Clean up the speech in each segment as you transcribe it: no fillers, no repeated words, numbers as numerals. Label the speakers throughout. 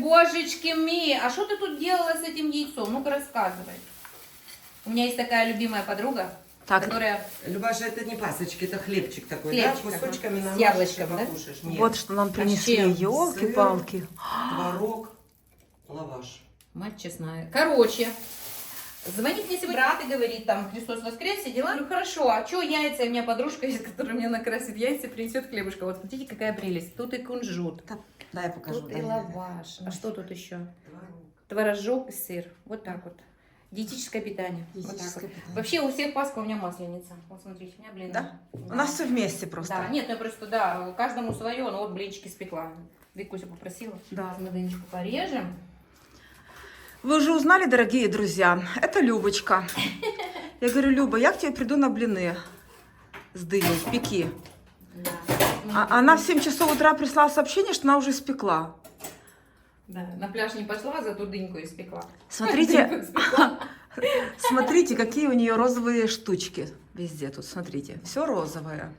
Speaker 1: божечки ми, а что ты тут делала с этим яйцом? Ну-ка рассказывай. У меня есть такая любимая подруга,
Speaker 2: Так.
Speaker 1: которая...
Speaker 3: Любаша, это не пасочки, это хлебчик такой,
Speaker 1: Хлебчик,
Speaker 3: да? Кусочками
Speaker 1: ага. С
Speaker 3: намажешь и
Speaker 1: яблочком, да?
Speaker 3: покушаешь. Нет.
Speaker 2: Вот что нам принесли,
Speaker 1: чем?
Speaker 2: елки-палки.
Speaker 3: Творог, лаваш.
Speaker 1: Мать честная. Короче, звонит мне сегодня брат и говорит, там, Христос воскрес, все дела. Я говорю, хорошо, а что яйца? У меня подружка есть, которая мне накрасит яйца, принесет хлебушка. Вот смотрите, какая прелесть. Тут и кунжут,
Speaker 3: Да, я покажу.
Speaker 1: тут
Speaker 3: да.
Speaker 1: и лаваш. А что тут еще?
Speaker 3: Творог.
Speaker 1: Творожок и сыр. Вот так вот. Диетическое питание. Вот так
Speaker 3: Диетическое
Speaker 1: вот.
Speaker 3: питание.
Speaker 1: Вообще у всех Пасха, у меня масленица. Вот смотрите, у меня блин.
Speaker 2: Да? У нас все вместе просто.
Speaker 1: Да, нет, ну я просто, да, каждому свое, но вот блинчики спекла. Викуся попросила.
Speaker 2: Да.
Speaker 1: Мы дынечку порежем.
Speaker 2: Вы уже узнали, дорогие друзья, это Любочка. Я говорю, Люба, я к тебе приду на блины с дыней, пеки.
Speaker 1: Да.
Speaker 2: А она в 7 часов утра прислала сообщение, что она уже испекла.
Speaker 1: Да, на пляж не пошла, зато дыньку испекла.
Speaker 2: Смотрите,
Speaker 1: Дыньку испекла.
Speaker 2: смотрите, какие у нее розовые штучки везде тут, смотрите. Все розовое.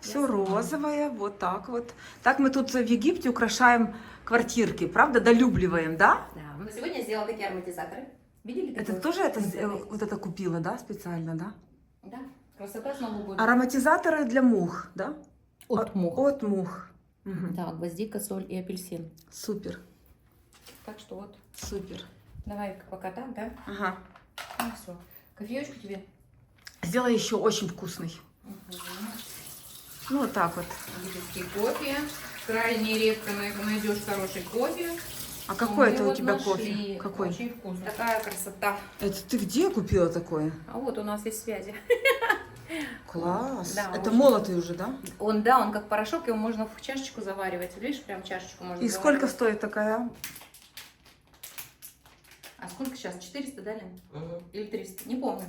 Speaker 2: Все розовое, вот так вот. Так мы тут в Египте украшаем квартирки, правда? Долюбливаем, да?
Speaker 1: Да, мы сегодня сделала такие ароматизаторы. Видели?
Speaker 2: Это
Speaker 1: какой?
Speaker 2: тоже вот это купила, да, специально, да?
Speaker 1: Да, красота с Нового года.
Speaker 2: Ароматизаторы для мух, да?
Speaker 1: От мух.
Speaker 2: От мух. Мгм.
Speaker 1: Да, гвоздика, соль и апельсин.
Speaker 2: Супер,
Speaker 1: Так что вот,
Speaker 2: супер.
Speaker 1: давай пока так, да?
Speaker 2: Ага.
Speaker 1: Ну все. Кофеечку тебе?
Speaker 2: Сделай еще очень вкусный. Ну, вот так вот.
Speaker 1: Египетский кофе. Крайне редко найдешь хороший кофе.
Speaker 2: А какой
Speaker 1: Мы
Speaker 2: это у
Speaker 1: вот
Speaker 2: тебя
Speaker 1: нашли.
Speaker 2: кофе? Какой?
Speaker 1: Очень вкусный. Такая красота.
Speaker 2: Это ты где купила такое?
Speaker 1: А вот у нас есть связи.
Speaker 2: Класс.
Speaker 1: Да,
Speaker 2: Это
Speaker 1: очень.
Speaker 2: молотый уже, да?
Speaker 1: Он, да, он как порошок, его можно в чашечку заваривать. Видишь, прям чашечку можно
Speaker 2: И сколько
Speaker 1: заваривать.
Speaker 2: стоит такая?
Speaker 1: А сколько сейчас? 400, да, Лен?
Speaker 3: Мгм.
Speaker 1: Или 300? Не помню.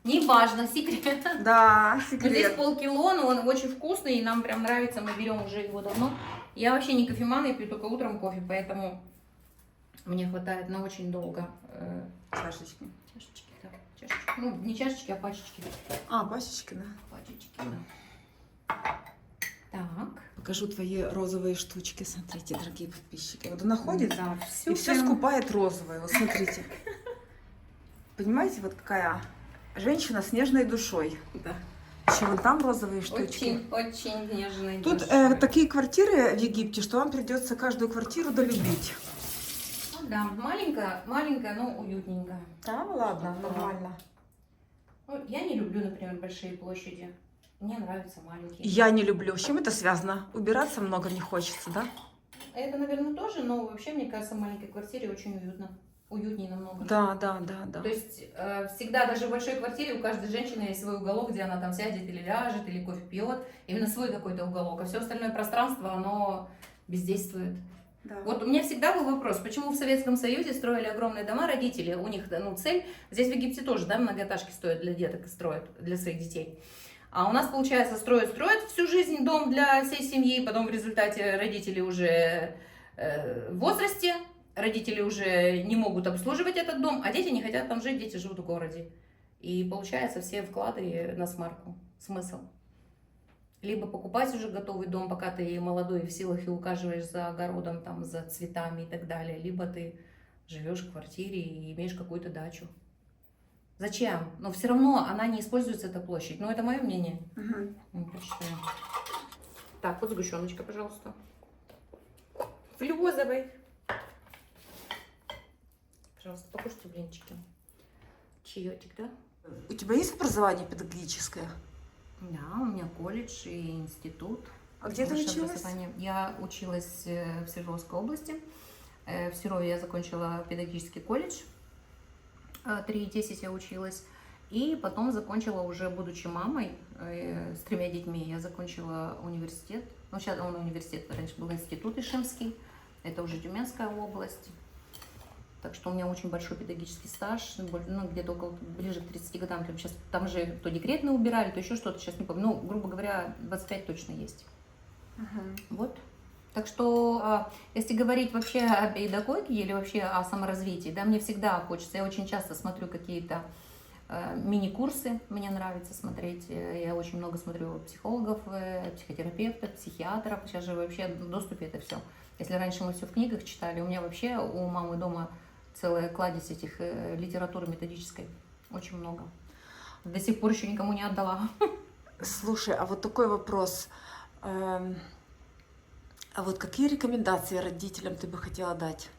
Speaker 1: Неважно, секрет.
Speaker 2: Да,
Speaker 1: Вот здесь
Speaker 2: секрет.
Speaker 1: полкило, но он очень вкусный, и нам прям нравится, мы берем уже его давно. Я вообще не кофеман, я пью только утром кофе, поэтому мне хватает на очень долго.
Speaker 2: Чашечки.
Speaker 1: Чашечки, да, чашечки. Ну, не чашечки, а пачечки.
Speaker 2: А, пасечки, да.
Speaker 1: Пачечки, да. Так.
Speaker 2: Покажу твои розовые штучки. Смотрите, дорогие подписчики. Вот она ходит
Speaker 1: Да,
Speaker 2: и все скупает розовое. Вот смотрите. Понимаете, вот какая женщина с нежной душой.
Speaker 1: Да.
Speaker 2: Еще вон там розовые штучки.
Speaker 1: Очень, очень нежный.
Speaker 2: Тут
Speaker 1: душой.
Speaker 2: такие квартиры в Египте, что вам придется каждую квартиру долюбить.
Speaker 1: Ну да, маленькая, но уютненькая.
Speaker 2: Да, ладно, нормально.
Speaker 1: Ну, я не люблю, например, большие площади. Мне нравятся маленькие.
Speaker 2: Я не люблю. С чем это связано? Убираться много не хочется, да?
Speaker 1: Это, наверное, тоже, но вообще, мне кажется, в маленькой квартире очень уютно. Уютнее намного.
Speaker 2: Да, да, да, да.
Speaker 1: То есть всегда, даже в большой квартире, у каждой женщины есть свой уголок, где она там сядет или ляжет, или кофе пьет. Именно свой какой-то уголок. А все остальное пространство, оно бездействует.
Speaker 2: Да.
Speaker 1: Вот у меня всегда был вопрос, почему в Советском Союзе строили огромные дома родители, у них цель, здесь в Египте тоже, да, многоэтажки стоят для деток, строят для своих детей. А у нас, получается, строят всю жизнь дом для всей семьи, потом в результате родители уже в возрасте, родители уже не могут обслуживать этот дом, а дети не хотят там жить, дети живут в городе. И получается, все вклады на смарку. Смысл? Либо покупать уже готовый дом, пока ты молодой и в силах и ухаживаешь за огородом, там, за цветами и так далее, либо ты живешь в квартире и имеешь какую-то дачу. Зачем? Но все равно она не используется, эта площадь. Ну, это мое мнение.
Speaker 2: Мгм.
Speaker 1: Прочитаем. Так, вот сгущеночка, пожалуйста. Флюзовый. Пожалуйста, покушайте блинчики. Чаечек, да?
Speaker 2: У тебя есть образование педагогическое?
Speaker 1: Да, у меня колледж и институт.
Speaker 2: А где ты
Speaker 1: Высшее
Speaker 2: училась?
Speaker 1: образование. Я училась в Свердловской области. В Серове я закончила педагогический колледж. 3,10 я училась. И потом закончила уже, будучи мамой, с 3 детьми, я закончила университет. Ну, сейчас он университет, раньше был институт Ишимский. Это уже Тюменская область. Так что у меня очень большой педагогический стаж, ну, где-то около, ближе к 30 годам. Сейчас там же то декретные убирали, то еще что-то, сейчас не помню. Ну, грубо говоря, 25 точно есть. Вот. Так что, если говорить вообще о педагогике или вообще о саморазвитии, да, мне всегда хочется, я очень часто смотрю какие-то мини-курсы, мне нравится смотреть, я очень много смотрю психологов, психотерапевтов, психиатров, сейчас же вообще в доступе это все. Если раньше мы все в книгах читали, у меня вообще у мамы дома целая кладезь этих литературы методической. Очень много. До сих пор еще никому не отдала.
Speaker 2: Слушай, а вот такой вопрос. А вот какие рекомендации родителям ты бы хотела дать?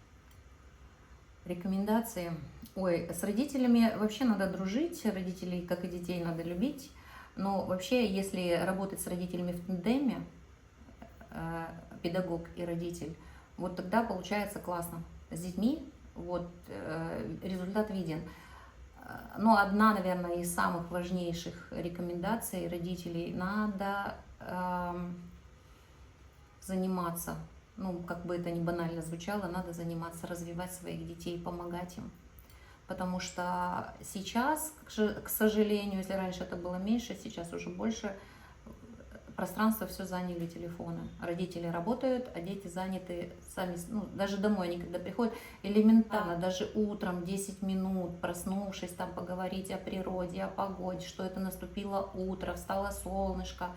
Speaker 1: Рекомендации. Ой, с родителями вообще надо дружить, родителей, как и детей, надо любить. Но вообще, если работать с родителями в тандеме, педагог и родитель, вот тогда получается классно. С детьми вот результат виден. Но одна, наверное, из самых важнейших рекомендаций родителей — надо заниматься, ну, как бы это ни банально звучало, надо заниматься, развивать своих детей, помогать им. Потому что сейчас, к сожалению, если раньше это было меньше, сейчас уже больше, пространство все заняли телефоны. Родители работают, а дети заняты сами, ну, даже домой они когда приходят, элементарно, даже утром 10 минут, проснувшись, там поговорить о природе, о погоде, что это наступило утро, встало солнышко,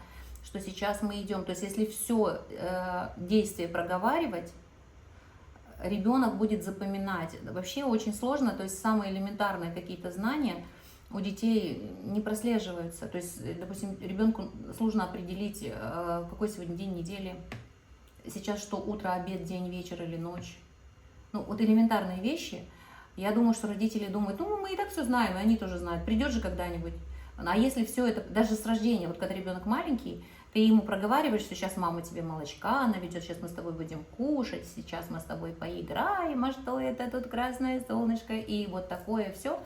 Speaker 1: что сейчас мы идем. То есть если все действие проговаривать, ребенок будет запоминать. Вообще очень сложно, то есть самые элементарные какие-то знания у детей не прослеживаются. То есть, допустим, ребенку сложно определить, какой сегодня день недели, сейчас что, утро, обед, день, вечер или ночь. Ну, вот элементарные вещи. Я думаю, что родители думают, ну, мы и так все знаем, и они тоже знают, придет же когда-нибудь. А если все это, даже с рождения, вот когда ребенок маленький, ты ему проговариваешь, что сейчас мама тебе молочка наведет, сейчас мы с тобой будем кушать, сейчас мы с тобой поиграем, а что это тут красное солнышко, и вот такое все.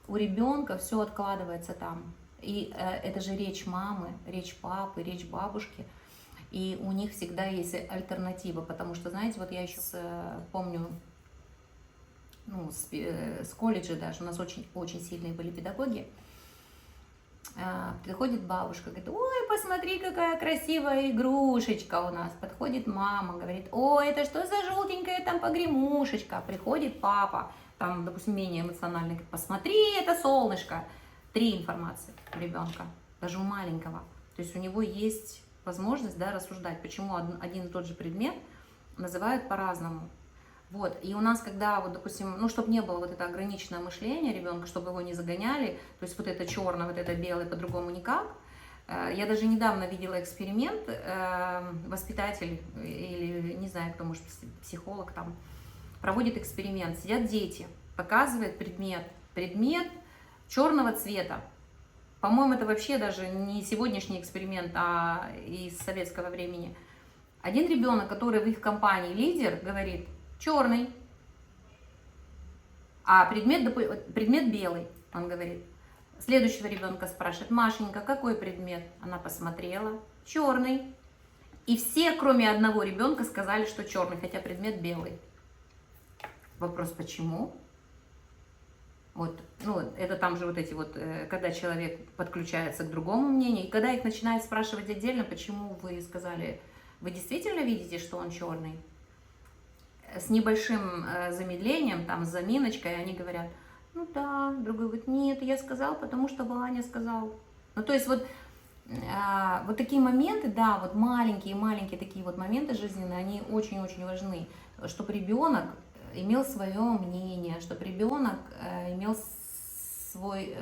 Speaker 1: У ребенка все откладывается там. И это же речь мамы, речь папы, речь бабушки. И у них всегда есть альтернатива, потому что, знаете, вот я еще помню, ну, с колледжа даже, у нас очень сильные были педагоги. Приходит бабушка, говорит, ой, посмотри, какая красивая игрушечка у нас. Подходит мама, говорит, ой, это что за желтенькая там погремушечка. Приходит папа, там, допустим, менее эмоциональный, говорит, посмотри, это солнышко. 3 информации у ребенка, даже у маленького. То есть у него есть возможность, да, рассуждать, почему один и тот же предмет называют по-разному. Вот, и у нас, когда, вот, допустим, ну, чтобы не было вот это ограниченное мышление ребенка, чтобы его не загоняли, то есть вот это черное, вот это белое, по-другому никак. Я даже недавно видела эксперимент, воспитатель или, не знаю, кто, может, психолог там, проводит эксперимент, сидят дети, показывает предмет черного цвета. По-моему, это вообще даже не сегодняшний эксперимент, а из советского времени. Один ребенок, который в их компании лидер, говорит, черный, а предмет белый, он говорит. Следующего ребенка спрашивает, Машенька, какой предмет? Она посмотрела, черный. И все, кроме одного ребенка, сказали, что черный, хотя предмет белый. Вопрос, почему? Вот, ну, это там же вот эти вот, когда человек подключается к другому мнению, и когда их начинают спрашивать отдельно, почему вы сказали, вы действительно видите, что он черный? С небольшим замедлением, там, с заминочкой, они говорят, ну да, другой говорит, нет, я сказал, потому что Ваня сказал. Ну, то есть вот такие моменты, да, вот маленькие такие вот моменты жизненные, они очень-очень важны, чтобы ребенок имел свое мнение, чтобы ребенок имел свой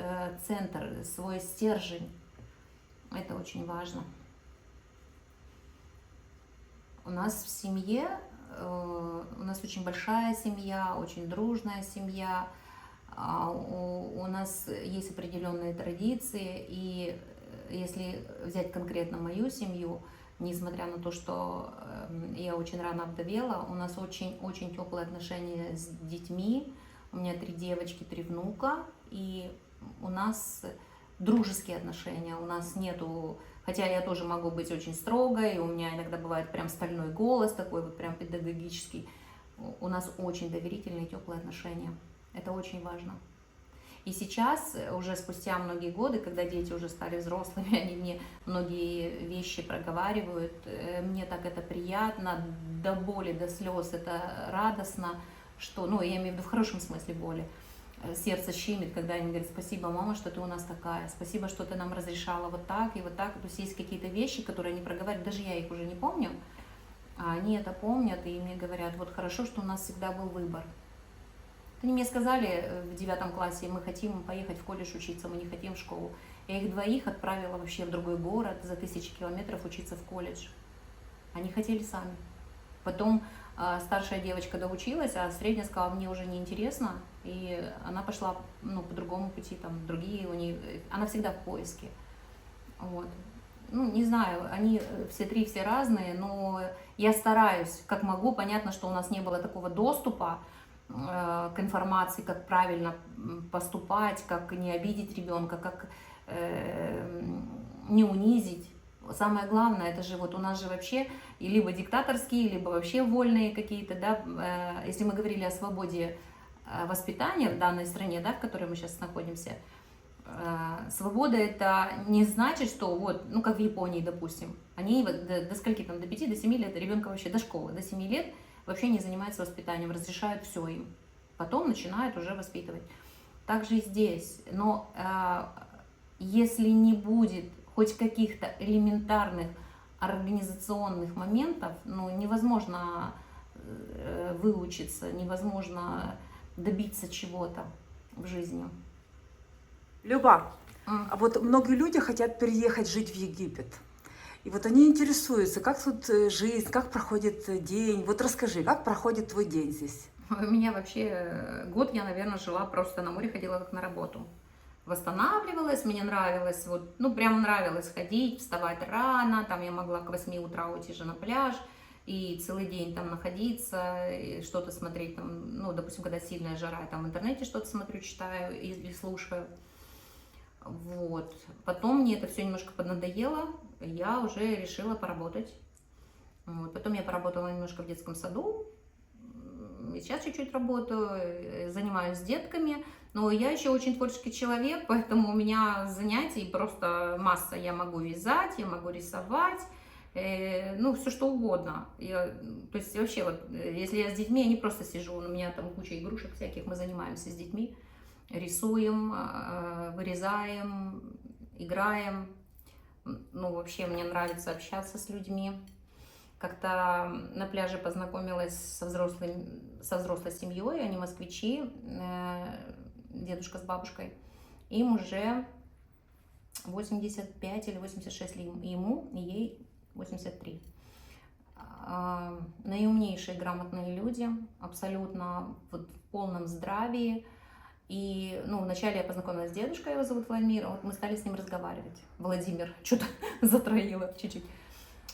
Speaker 1: центр, свой стержень. Это очень важно. У нас в семье, у нас очень большая семья, очень дружная семья, у нас есть определенные традиции, и если взять конкретно мою семью, несмотря на то, что я очень рано овдовела, у нас очень теплые отношения с детьми, у меня 3 девочки, 3 внука, и у нас дружеские отношения, у нас нету, хотя я тоже могу быть очень строгой, у меня иногда бывает прям стальной голос, такой вот прям педагогический, у нас очень доверительные, теплые отношения, это очень важно. И сейчас, уже спустя многие годы, когда дети уже стали взрослыми, они мне многие вещи проговаривают, мне так это приятно, до боли, до слез, это радостно, что, ну, я имею в виду в хорошем смысле боли, сердце щемит, когда они говорят, спасибо, мама, что ты у нас такая, спасибо, что ты нам разрешала вот так и вот так. То есть есть какие-то вещи, которые они проговаривают, даже я их уже не помню, А они это помнят и мне говорят, вот хорошо, что у нас всегда был выбор. Они мне сказали в 9 классе, мы хотим поехать в колледж учиться, мы не хотим в школу. Я их двоих отправила вообще в другой город, за 1000 километров учиться в колледж. Они хотели сами. Потом старшая девочка доучилась, а средняя сказала, мне уже неинтересно. И она пошла по другому пути, там другие у нее, она всегда в поиске. Вот. Ну, не знаю, они все разные, но я стараюсь, как могу. Понятно, что у нас не было такого доступа к информации, как правильно поступать, как не обидеть ребенка, как не унизить. Самое главное, это же вот у нас же вообще и либо диктаторские, либо вообще вольные какие-то, да, если мы говорили о свободе воспитания в данной стране, да, в которой мы сейчас находимся, свобода это не значит, что вот, ну как в Японии, допустим, они до скольки там, до 5, до 7 лет ребенка вообще до школы, до 7 лет вообще не занимаются воспитанием, разрешают все им, потом начинают уже воспитывать. Так же и здесь, но если не будет хоть каких-то элементарных организационных моментов, ну, невозможно выучиться, невозможно добиться чего-то в жизни.
Speaker 2: Люба, а вот многие люди хотят переехать жить в Египет. И вот они интересуются, как тут жизнь, как проходит день. Вот расскажи, как проходит твой день здесь?
Speaker 1: У меня вообще год я, наверное, жила просто на море, ходила как на работу. Восстанавливалась, мне нравилось, вот, ну, прям нравилось ходить, вставать рано, там я могла к 8 утра уйти же на пляж, и целый день там находиться, и что-то смотреть, там, ну, допустим, когда сильная жара, я там в интернете что-то смотрю, читаю и слушаю. Вот. Потом мне это все немножко поднадоело, я уже решила поработать. Вот. Потом я поработала немножко в детском саду, и сейчас чуть-чуть работаю, занимаюсь с детками, но я еще очень творческий человек, поэтому у меня занятий просто масса. Я могу вязать, я могу рисовать, ну, все что угодно. То есть вообще, вот, если я с детьми, я не просто сижу, у меня там куча игрушек всяких, мы занимаемся с детьми, рисуем, вырезаем, играем. Ну, вообще, мне нравится общаться с людьми. Как-то на пляже познакомилась со взрослой семьей, они москвичи, дедушка с бабушкой. Им уже 85 или 86 ему, и ей 83. Наиумнейшие, грамотные люди, абсолютно вот в полном здравии. И, ну, вначале я познакомилась с дедушкой, его зовут Владимир, вот мы стали с ним разговаривать. Владимир, что-то затроило чуть-чуть.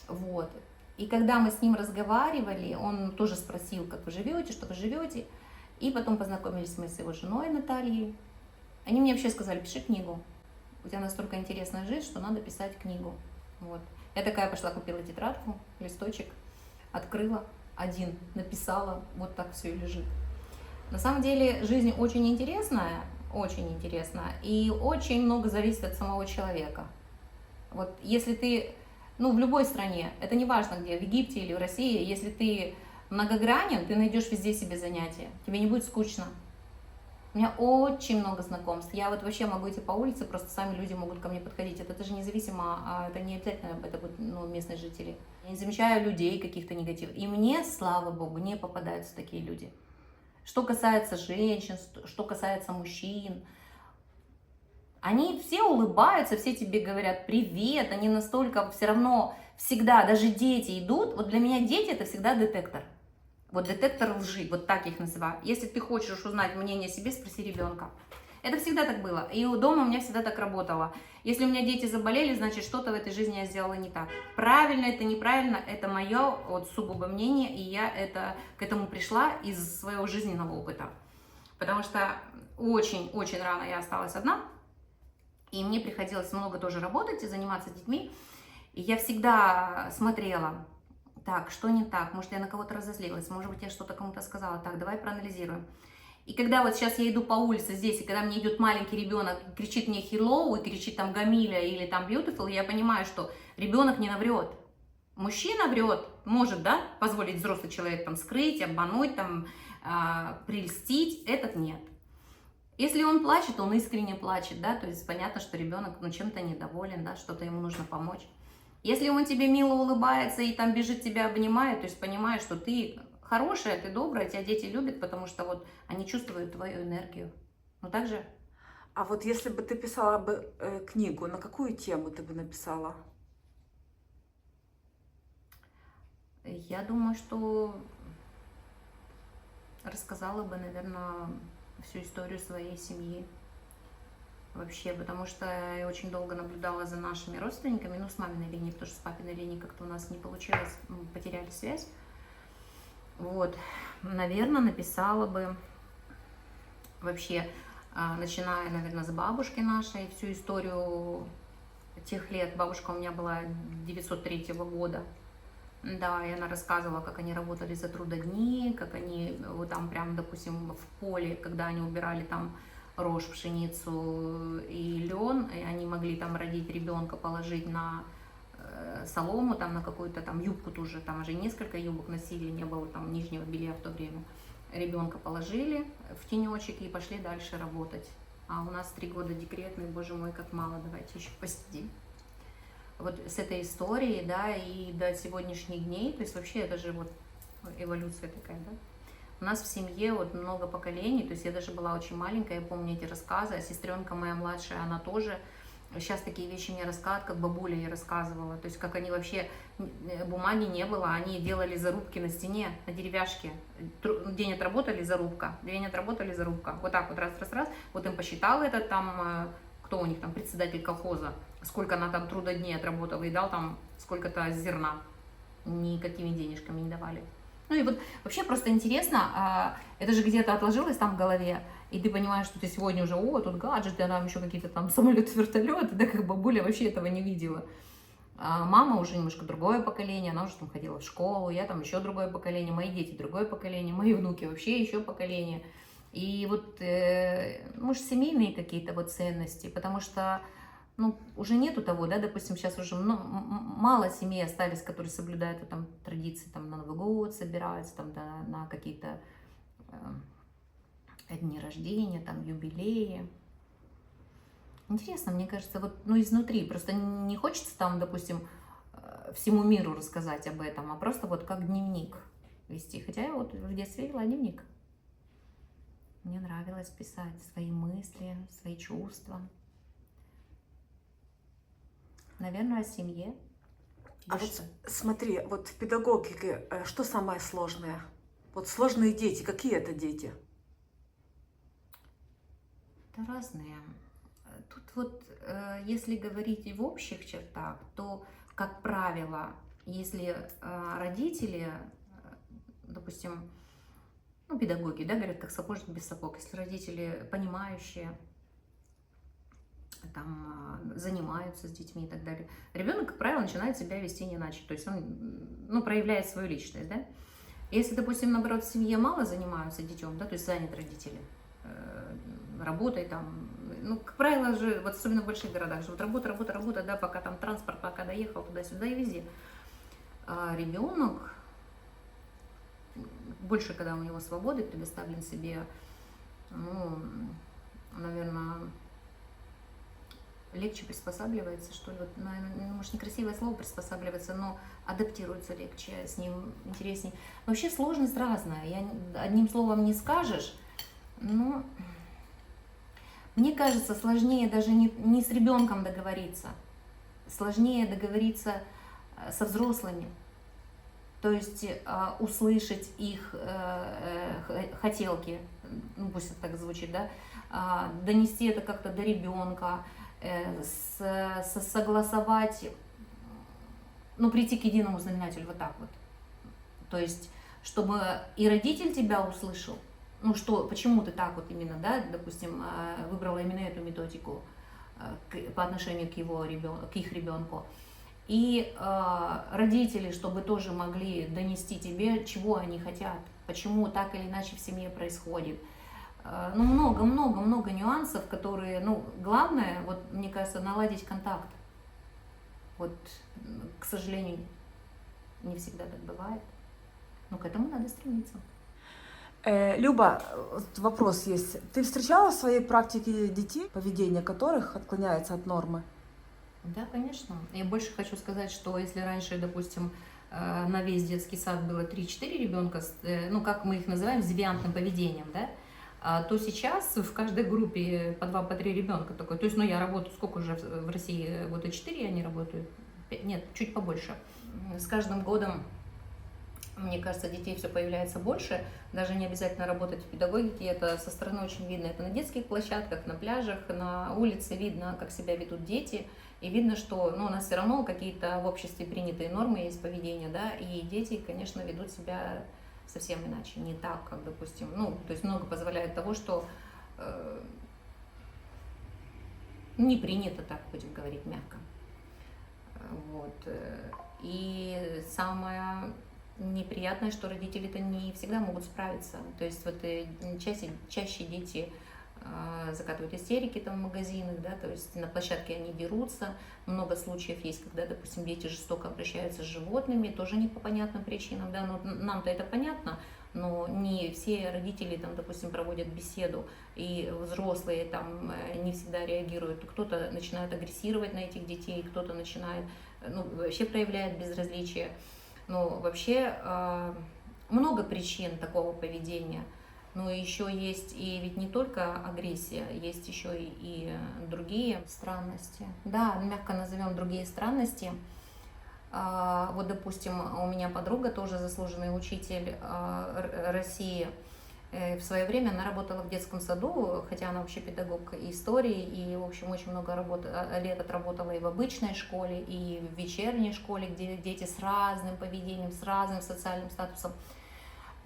Speaker 1: Вот. И когда мы с ним разговаривали, он тоже спросил, как вы живете, что вы живете. И потом познакомились мы с его женой Натальей. Они мне вообще сказали, пиши книгу. У тебя настолько интересная жизнь, что надо писать книгу. Вот. Я такая пошла, купила тетрадку, листочек, открыла, один, написала, вот так все и лежит. На самом деле жизнь очень интересная, и очень много зависит от самого человека. Вот если ты, ну, в любой стране, это не важно где, в Египте или в России, если ты многогранен, ты найдешь везде себе занятия, тебе не будет скучно. У меня очень много знакомств, я вот вообще могу идти по улице, просто сами люди могут ко мне подходить, это даже независимо, это не обязательно, это будут, ну, местные жители. Я не замечаю людей каких-то негативных, и мне, слава богу, не попадаются такие люди. Что касается женщин, что касается мужчин, они все улыбаются, все тебе говорят привет, они настолько все равно всегда, даже дети идут, вот для меня дети это всегда детектор. Вот детектор лжи, вот так я их называю. Если ты хочешь узнать мнение о себе, спроси ребенка. Это всегда так было. И дома у меня всегда так работало. Если у меня дети заболели, значит, что-то в этой жизни я сделала не так. Правильно это, неправильно, это мое вот сугубо мнение, и я к этому пришла из своего жизненного опыта. Потому что очень-очень рано я осталась одна, и мне приходилось много тоже работать и заниматься с детьми. И я всегда смотрела, так, что не так, может, я на кого-то разозлилась, может быть, я что-то кому-то сказала, так, давай проанализируем. И когда вот сейчас я иду по улице здесь, и когда мне идет маленький ребенок, кричит мне hello, и кричит там Гамиля или там beautiful, я понимаю, что ребенок не наврет. Мужчина врет, может, да, позволить взрослый человек там скрыть, обмануть, там, прельстить, этот нет. Если он плачет, он искренне плачет, да, то есть понятно, что ребенок, ну, чем-то недоволен, да, что-то ему нужно помочь. Если он тебе мило улыбается и там бежит тебя обнимает, то есть понимаешь, что ты хорошая, ты добрая, тебя дети любят, потому что вот они чувствуют твою энергию. Ну так же?
Speaker 2: А вот если бы ты писала бы книгу, на какую тему ты бы написала?
Speaker 1: Я думаю, что рассказала бы, наверное, всю историю своей семьи. Вообще, потому что я очень долго наблюдала за нашими родственниками, ну, с маминой линии, потому что с папиной линии как-то у нас не получилось, мы потеряли связь. Вот, наверное, написала бы вообще, начиная, наверное, с бабушки нашей, всю историю тех лет. Бабушка у меня была 903 года. Да, и она рассказывала, как они работали за трудодни, как они вот там прям, допустим, в поле, когда они убирали там рожь, пшеницу и лен, и они могли там родить ребенка, положить на солому, там на какую-то там юбку тоже, там уже несколько юбок носили, не было там нижнего белья в то время. Ребенка положили в тенечек и пошли дальше работать. А у нас 3 года декретный, боже мой, как мало, давайте еще посидим. Вот с этой историей, да, и до сегодняшних дней, то есть вообще это же вот эволюция такая, да. У нас в семье вот много поколений, то есть я даже была очень маленькая, я помню эти рассказы, а сестренка моя младшая, она тоже сейчас такие вещи мне рассказывает, как бабуля ей рассказывала, то есть как они вообще, бумаги не было, они делали зарубки на стене, на деревяшке, день отработали, зарубка, день отработали, зарубка, вот так вот раз, вот им посчитал это там, кто у них там, председатель колхоза, сколько она там трудодней отработала и дал там сколько-то зерна, никакими денежками не давали. Ну и вот вообще просто интересно, это же где-то отложилось там в голове, и ты понимаешь, что ты сегодня уже, тут гаджеты, а там еще какие-то там самолеты, вертолеты, да, как бабуля вообще этого не видела. А мама уже немножко другое поколение, она уже там ходила в школу, я там еще другое поколение, мои дети другое поколение, мои внуки вообще еще поколение. И вот, может, семейные какие-то вот ценности, потому что, ну, уже нету того, да, допустим, сейчас уже мало семей остались, которые соблюдают там традиции, там, на Новый год собираются, там, да, на какие-то дни рождения, там, юбилеи. Интересно, мне кажется, вот, ну, изнутри, просто не хочется там, допустим, всему миру рассказать об этом, а просто вот как дневник вести, хотя я вот в детстве вела дневник. Мне нравилось писать свои мысли, свои чувства. Наверное, о семье.
Speaker 2: А вот смотри, вот в педагогике что самое сложное? Вот сложные дети, какие это дети?
Speaker 1: Это разные. Тут вот, если говорить и в общих чертах, то, как правило, если родители, допустим, ну, педагоги, да, говорят, как сапожник без сапог, если родители понимающие, там, занимаются с детьми и так далее, ребенок, как правило, начинает себя вести не иначе, то есть он, ну, проявляет свою личность, да. Если, допустим, наоборот, в семье мало занимаются детем, да, то есть заняты родители работой, там, ну, как правило же, вот особенно в больших городах же, вот работа, да, пока там транспорт, пока доехал туда-сюда и везде. А ребенок, больше, когда у него свободы, предоставлен себе, ну, наверное, легче приспосабливается, что ли, вот, наверное, может, некрасивое слово приспосабливается, но адаптируется легче, с ним интереснее. Вообще сложность разная, одним словом не скажешь, но мне кажется, сложнее даже не с ребенком договориться, сложнее договориться со взрослыми, то есть услышать их хотелки, ну пусть это так звучит, да, донести это как-то до ребенка, согласовать, ну, прийти к единому знаменателю, вот так вот. То есть, чтобы и родитель тебя услышал, ну, что, почему ты так вот именно, да, допустим, выбрала именно эту методику по отношению к их ребенку. И родители, чтобы тоже могли донести тебе, чего они хотят, почему так или иначе в семье происходит. Ну, много нюансов, которые, ну, главное, вот, мне кажется, наладить контакт. Вот, к сожалению, не всегда так бывает, но к этому надо стремиться.
Speaker 2: Люба, вопрос есть. Ты встречала в своей практике детей, поведение которых отклоняется от нормы?
Speaker 1: Да, конечно. Я больше хочу сказать, что если раньше, допустим, на весь детский сад было 3-4 ребенка, ну, как мы их называем, с девиантным поведением, да, то сейчас в каждой группе по 2-3 ребенка такой. То есть, ну, я работаю, сколько уже в России, вот и 4 они работают, нет, чуть побольше. С каждым годом, мне кажется, детей все появляется больше, даже не обязательно работать в педагогике, это со стороны очень видно, это на детских площадках, на пляжах, на улице видно, как себя ведут дети, и видно, что, ну, у нас все равно какие-то в обществе принятые нормы есть поведения, да, и дети, конечно, ведут себя совсем иначе, не так, как, допустим, ну, то есть много позволяет того, что не принято, так будем говорить мягко. Вот. И самое неприятное, что родители-то не всегда могут справиться. То есть вот чаще дети закатывают истерики там в магазинах, да, то есть на площадке они дерутся. Много случаев есть, когда, допустим, дети жестоко обращаются с животными, тоже не по понятным причинам, да, но нам-то это понятно, но не все родители там, допустим, проводят беседу, и взрослые там не всегда реагируют. Кто-то начинает агрессировать на этих детей, кто-то начинает, ну, вообще проявляет безразличие. Но вообще много причин такого поведения. Но еще есть и ведь не только агрессия, есть еще и другие странности. Да, мягко назовем другие странности. Вот, допустим, у меня подруга, тоже заслуженный учитель России. В свое время она работала в детском саду, хотя она вообще педагог истории, и, в общем, очень много лет отработала и в обычной школе, и в вечерней школе, где дети с разным поведением, с разным социальным статусом.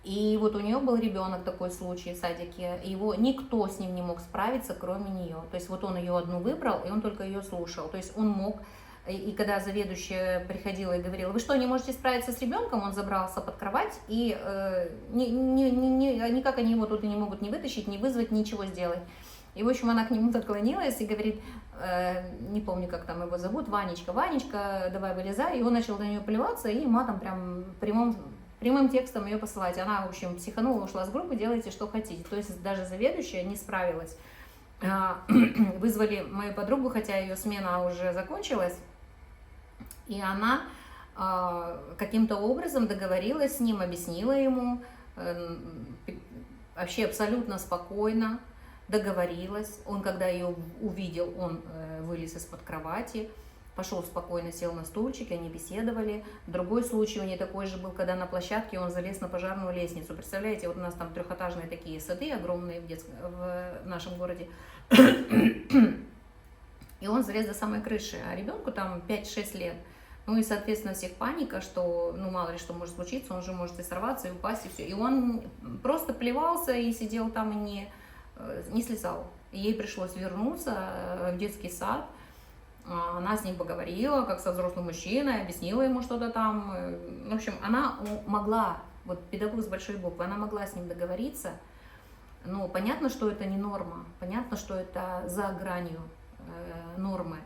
Speaker 1: И вот у нее был ребенок, такой случай в садике, его никто с ним не мог справиться, кроме нее. То есть вот он ее одну выбрал, и он только ее слушал. То есть он мог, и когда заведующая приходила и говорила: вы что, не можете справиться с ребенком, он забрался под кровать, и никак они его тут не могут ни вытащить, ни вызвать, ничего сделать. И, в общем, она к нему наклонилась и говорит, не помню, как там его зовут, Ванечка, Ванечка, давай вылезай. И он начал на нее плеваться и матом прям прямым текстом ее посылать. Она, в общем, психанула, ушла с группы, делайте, что хотите. То есть даже заведующая не справилась. Вызвали мою подругу, хотя ее смена уже закончилась, и она каким-то образом договорилась с ним, объяснила ему, вообще абсолютно спокойно договорилась. Он, когда ее увидел, он вылез из-под кровати, пошел спокойно, сел на стульчик, они беседовали. Другой случай у нее такой же был, когда на площадке он залез на пожарную лестницу. Представляете, вот у нас там трехэтажные такие сады огромные в нашем городе. И он залез до самой крыши, а ребенку там 5-6 лет. Ну и, соответственно, всех паника, что, ну, мало ли что может случиться, он же может и сорваться, и упасть, и все. И он просто плевался и сидел там и не слезал. И ей пришлось вернуться в детский сад. Она с ним поговорила, как со взрослым мужчиной, объяснила ему что-то там. В общем, она могла, вот педагог с большой буквы, она могла с ним договориться. Но понятно, что это не норма, понятно, что это за гранью нормы.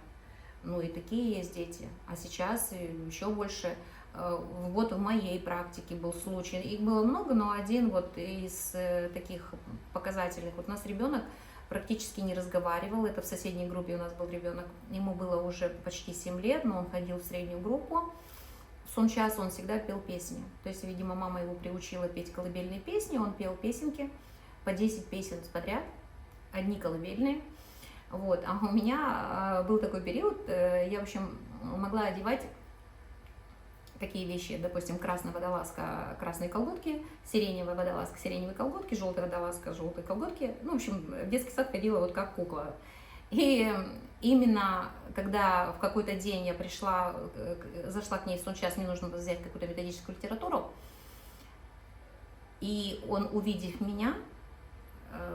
Speaker 1: Ну и такие есть дети. А сейчас еще больше. Вот в моей практике был случай. Их было много, но один вот из таких показательных. Вот у нас ребенок практически не разговаривал. Это в соседней группе у нас был ребенок. Ему было уже почти 7 лет, но он ходил в среднюю группу. В сон час он всегда пел песни. То есть, видимо, мама его приучила петь колыбельные песни. Он пел песенки, по 10 песен подряд, одни колыбельные. Вот. А у меня был такой период, я, в общем, могла одевать такие вещи, допустим, красная водолазка, красные колготки, сиреневая водолазка, сиреневые колготки, желтая водолазка, желтые колготки. Ну, в общем, в детский сад ходила вот как кукла. И именно когда в какой-то день я зашла к ней в сон час, мне нужно было взять какую-то методическую литературу, и он, увидев меня,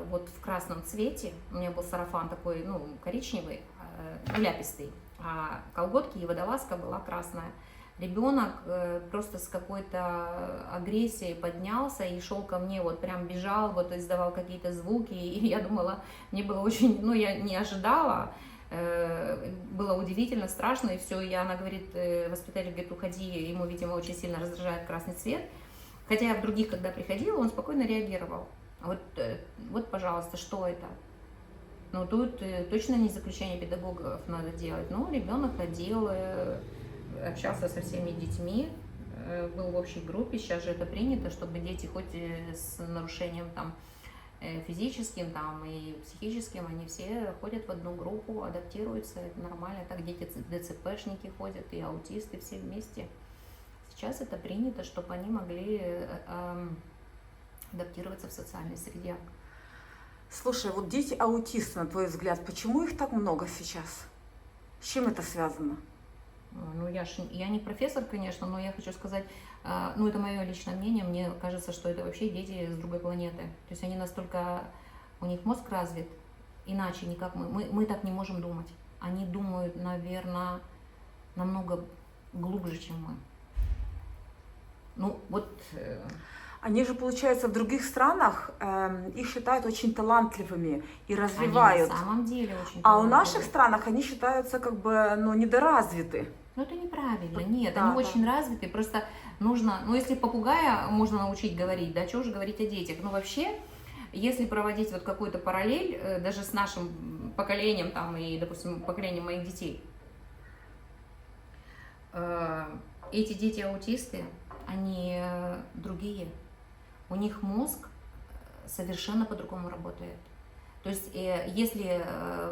Speaker 1: вот в красном цвете, у меня был сарафан такой, ну, коричневый, ляпистый, а колготки и водолазка была красная. Ребенок просто с какой-то агрессией поднялся и шел ко мне, вот прям бежал, вот издавал какие-то звуки, и я думала, мне было очень, ну, я не ожидала, было удивительно, страшно, и все, и она говорит, воспитатель говорит, уходи, ему, видимо, очень сильно раздражает красный цвет, хотя я в других, когда приходила, он спокойно реагировал. Вот, пожалуйста, что это? Но тут точно не заключение педагогов надо делать. Но ребенок ходил, общался со всеми детьми, был в общей группе. Сейчас же это принято, чтобы дети хоть с нарушением там физическим там и психическим, они все ходят в одну группу, адаптируются, это нормально. Так дети ДЦПшники ходят и аутисты все вместе. Сейчас это принято, чтобы они могли адаптироваться в социальной среде.
Speaker 2: Слушай, вот дети аутисты, на твой взгляд, почему их так много сейчас? С чем это связано?
Speaker 1: Ну, я не профессор, конечно, но я хочу сказать, ну, это мое личное мнение, мне кажется, что это вообще дети с другой планеты. То есть они настолько, у них мозг развит, иначе никак мы так не можем думать. Они думают, наверное, намного глубже, чем мы. Ну, вот...
Speaker 2: Они же, получается, в других странах их считают очень талантливыми и развивают.
Speaker 1: Они на самом деле очень
Speaker 2: А у
Speaker 1: талантливые.
Speaker 2: наших странах они считаются как бы, ну, недоразвиты.
Speaker 1: Ну, это неправильно, нет,
Speaker 2: Да,
Speaker 1: они
Speaker 2: да.
Speaker 1: очень развиты, просто нужно, ну, если попугая можно научить говорить, да, чего же говорить о детях, ну, вообще, если проводить вот какую-то параллель, даже с нашим поколением, там, и, допустим, поколением моих детей, эти дети-аутисты, они другие, у них мозг совершенно по-другому работает, то есть, если,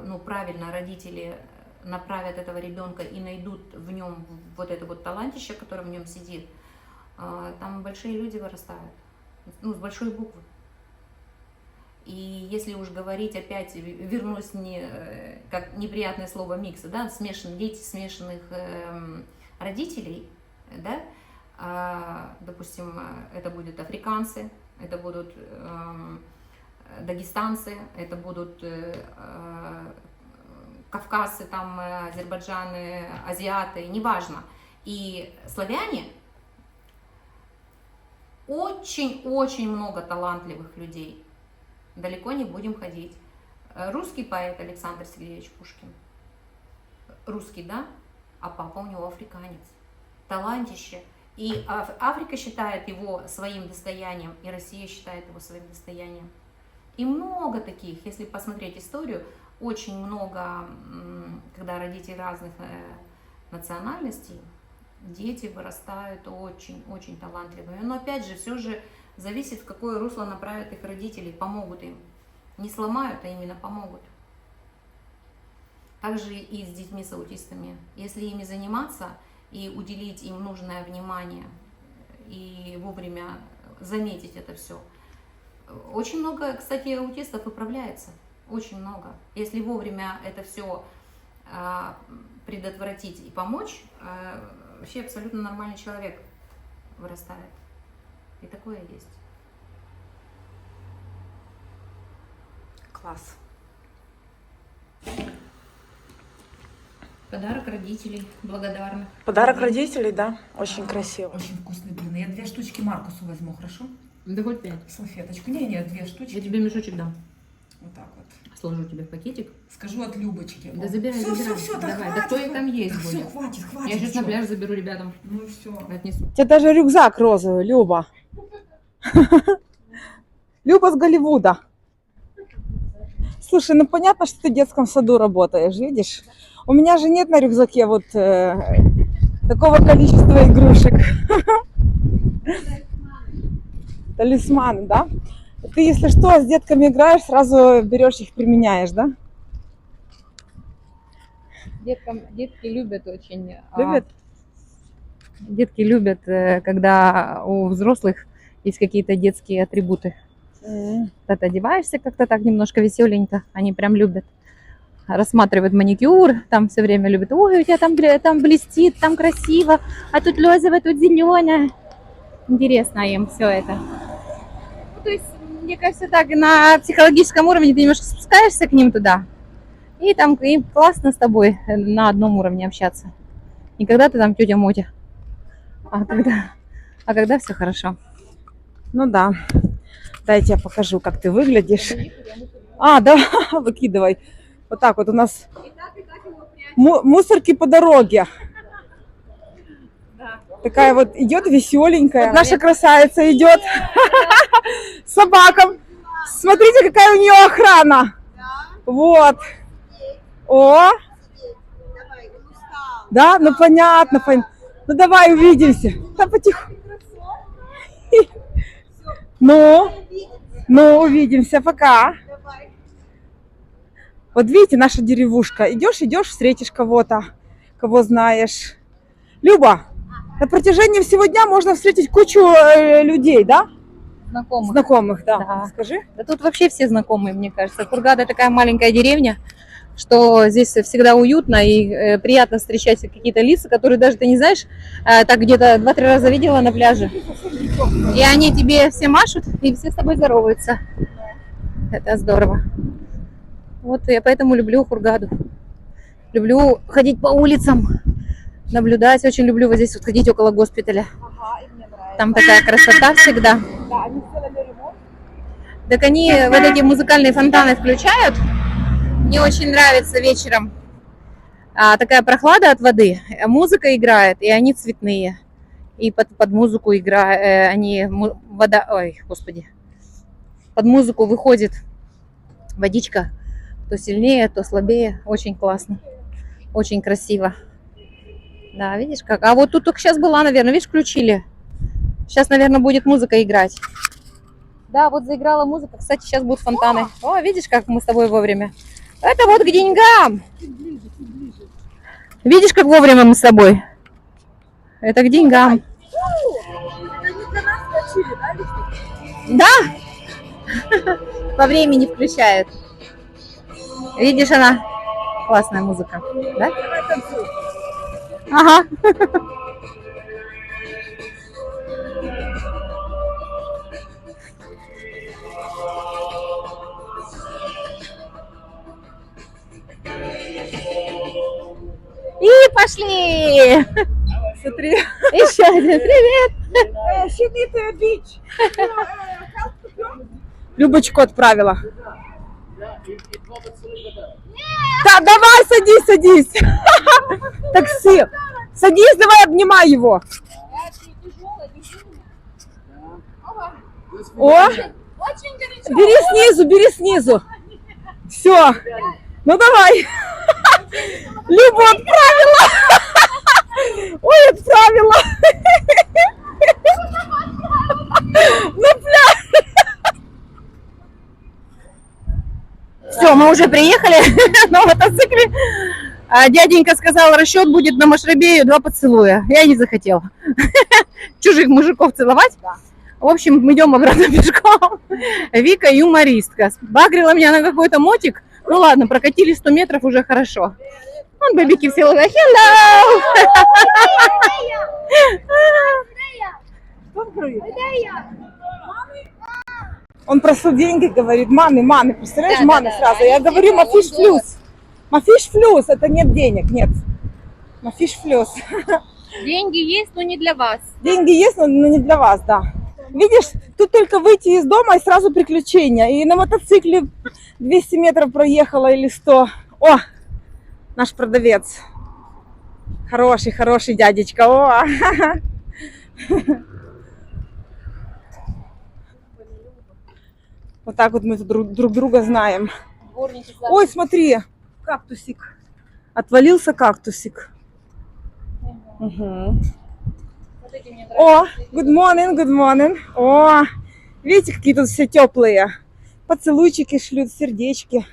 Speaker 1: ну, правильно родители направят этого ребенка и найдут в нем вот это вот талантище, которое в нем сидит, там большие люди вырастают, ну, с большой буквы. И если уж говорить опять, вернусь как неприятное слово микса, да, дети смешанных родителей, да, допустим, это будут африканцы, это будут дагестанцы, это будут кавказцы, там, азербайджаны, азиаты, неважно. И славяне, очень-очень много талантливых людей. Далеко не будем ходить. Русский поэт Александр Сергеевич Пушкин. Русский, да? А папа у него африканец. Талантище. И Африка считает его своим достоянием, и Россия считает его своим достоянием. И много таких, если посмотреть историю, очень много, когда родители разных национальностей, дети вырастают очень-очень талантливыми. Но опять же, все же зависит, в какое русло направят их родители, помогут им. Не сломают, а именно помогут. Также и с детьми с аутистами. Если ими заниматься и уделить им нужное внимание, и вовремя заметить это все. Очень много, кстати, аутистов выправляется. Очень много. Если вовремя это все предотвратить и помочь, вообще абсолютно нормальный человек вырастает. И такое есть.
Speaker 2: Класс.
Speaker 1: Подарок родителей благодарных.
Speaker 2: Подарок родителей, да? Очень красиво.
Speaker 3: Очень вкусный блин. Я 2 штучки Маркусу возьму, хорошо?
Speaker 1: Да хоть 5.
Speaker 3: Салфеточку. Не, 2 штучки.
Speaker 1: Я тебе мешочек дам.
Speaker 3: Вот так вот.
Speaker 1: Сложу тебе в пакетик.
Speaker 3: Скажу от Любочки.
Speaker 1: Да забирай, забирай.
Speaker 3: Все,
Speaker 1: Давай, да кто их там есть
Speaker 3: Все,
Speaker 1: будет?
Speaker 3: хватит.
Speaker 1: Я сейчас на пляж заберу ребятам.
Speaker 3: Ну и все.
Speaker 1: Отнесу.
Speaker 2: У тебя даже рюкзак розовый, Люба. Люба с Голливуда. Слушай, ну понятно, что ты в детском саду работаешь, видишь? У меня же нет на рюкзаке вот такого количества игрушек. Талисманы, да? Ты, если что, с детками играешь, сразу берешь их, применяешь, да?
Speaker 1: Детки любят очень.
Speaker 2: Любят?
Speaker 1: Детки любят, когда у взрослых есть какие-то детские атрибуты. Когда ты одеваешься как-то так немножко веселенько, они прям любят. Рассматривают маникюр, там все время любят. Ой, у тебя там блестит, там красиво, а тут розовое, тут зеленое. Интересно им все это. Ну, то есть, мне кажется, так на психологическом уровне ты немножко спускаешься к ним туда, и там им классно с тобой на одном уровне общаться. Не когда ты там тетя Мотя, а когда все хорошо.
Speaker 2: Ну да. Дай я тебе покажу, как ты выглядишь. А, да, выкидывай. Вот так вот у нас мусорки по дороге. Такая вот идет веселенькая. Вот наша красавица идет с собаком. Смотрите, какая у нее охрана. Вот. О! Да, ну понятно, Ну давай увидимся. Да потихо. Ну, увидимся, пока. Вот видите, наша деревушка. Идешь, встретишь кого-то, кого знаешь. Люба, на протяжении всего дня можно встретить кучу людей, да? Знакомых, да.
Speaker 1: Да.
Speaker 2: Скажи.
Speaker 1: Да тут вообще все знакомые, мне кажется. Хургада такая маленькая деревня, что здесь всегда уютно и приятно встречать какие-то лица, которые даже ты не знаешь, так где-то 2-3 раза видела на пляже. И они тебе все машут, и все с тобой здороваются. Это здорово. Вот я поэтому люблю Хургаду. Люблю ходить по улицам, наблюдать. Очень люблю вот здесь вот ходить около госпиталя. Там такая красота всегда.
Speaker 2: Да, они сделали ремонт.
Speaker 1: Так они вот эти музыкальные фонтаны включают. Мне очень нравится вечером. Такая прохлада от воды. Музыка играет, и они цветные. И под музыку играют, вода, ой, господи. Под музыку выходит водичка. То сильнее, то слабее. Очень классно. Очень красиво. Да, видишь как? А вот тут только сейчас была, наверное, видишь, включили. Сейчас, наверное, будет музыка играть. Да, вот заиграла музыка. Кстати, сейчас будут фонтаны. О, видишь, как мы с тобой вовремя. Это вот к деньгам. Видишь, как вовремя мы с тобой. Это к деньгам. Да? По времени включают. Видишь, она классная музыка. Да? Ага. И пошли!
Speaker 2: Смотри.
Speaker 1: Еще один привет!
Speaker 2: Любочку отправила. Да, давай, садись. Такси. Садись, давай, обнимай его. О, бери снизу. Все. Ну давай. Любу отправила. Ой, отправила. На пляж.
Speaker 1: Все, мы уже приехали на мотоцикле. Дяденька сказал, расчет будет на Машрабею 2 поцелуя. Я не захотела чужих мужиков целовать. В общем, мы идем обратно пешком. Вика юмористка. Багрила меня на какой-то мотик. Ну ладно, прокатили 100 метров, уже хорошо. Вон бабики все ловят. Hello!
Speaker 2: Он просил деньги, говорит, маны, представляешь,
Speaker 1: Да,
Speaker 2: маны
Speaker 1: да,
Speaker 2: сразу.
Speaker 1: да,
Speaker 2: Я
Speaker 1: они
Speaker 2: говорю,
Speaker 1: типа,
Speaker 2: мафиш
Speaker 1: он
Speaker 2: флюс. Мафиш флюс, это нет денег, нет. Мафиш флюс.
Speaker 1: Деньги есть, но не для вас.
Speaker 2: Деньги есть, но не для вас, да. Видишь, тут только выйти из дома и сразу приключения. И на мотоцикле 200 метров проехала или 100. О, наш продавец. Хороший дядечка. О. Вот так вот мы друг друга знаем. Ой, смотри, кактусик. Отвалился кактусик. Угу. О, good morning. О, видите, какие тут все теплые. Поцелуйчики шлют, сердечки.